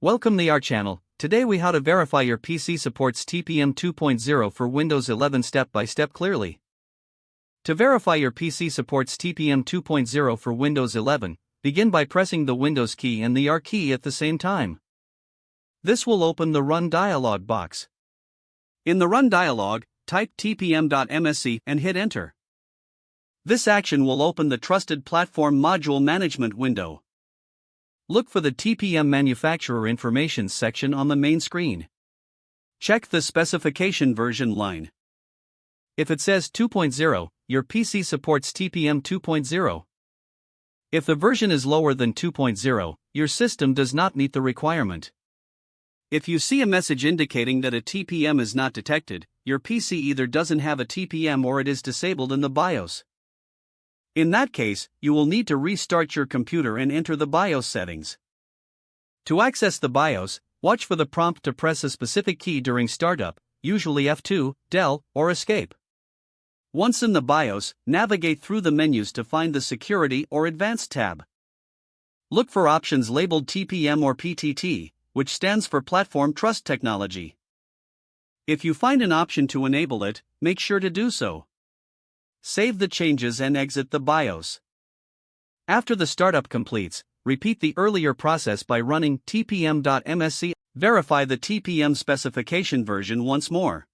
Welcome to our channel. Today we how to verify your PC supports TPM 2.0 for Windows 11 step by step clearly. To verify your PC supports TPM 2.0 for Windows 11, begin by pressing the Windows key and the R key at the same time. This will open the Run dialog box. In the Run dialog, type tpm.msc and hit Enter. This action will open the Trusted Platform Module Management window. Look for the TPM Manufacturer Information section on the main screen. Check the specification version line. If it says 2.0, your PC supports TPM 2.0. If the version is lower than 2.0, your system does not meet the requirement. If you see a message indicating that a TPM is not detected, your PC either doesn't have a TPM or it is disabled in the BIOS. In that case, you will need to restart your computer and enter the BIOS settings. To access the BIOS, watch for the prompt to press a specific key during startup, usually F2, Del, or Escape. Once in the BIOS, navigate through the menus to find the Security or Advanced tab. Look for options labeled TPM or PTT, which stands for Platform Trust Technology. If you find an option to enable it, make sure to do so. Save the changes and exit the BIOS. After the startup completes, repeat the earlier process by running tpm.msc. Verify the TPM specification version once more.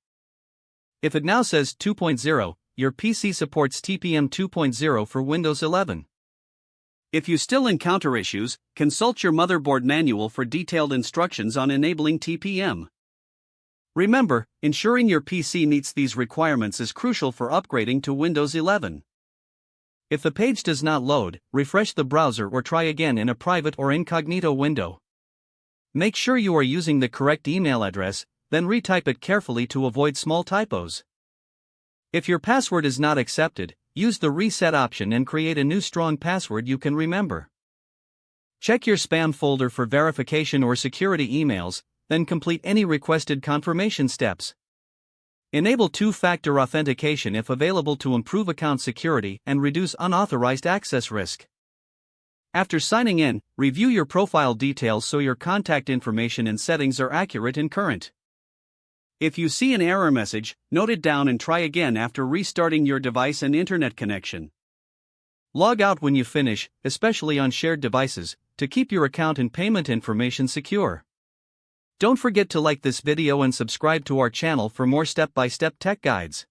If it now says 2.0, your PC supports TPM 2.0 for Windows 11. If you still encounter issues, consult your motherboard manual for detailed instructions on enabling TPM. Remember, ensuring your PC meets these requirements is crucial for upgrading to Windows 11. If the page does not load, refresh the browser or try again in a private or incognito window. Make sure you are using the correct email address, then retype it carefully to avoid small typos. If your password is not accepted, use the reset option and create a new strong password you can remember. Check your spam folder for verification or security emails, then complete any requested confirmation steps. Enable two-factor authentication if available to improve account security and reduce unauthorized access risk. After signing in, review your profile details so your contact information and settings are accurate and current. If you see an error message, note it down and try again after restarting your device and internet connection. Log out when you finish, especially on shared devices, to keep your account and payment information secure. Don't forget to like this video and subscribe to our channel for more step-by-step tech guides.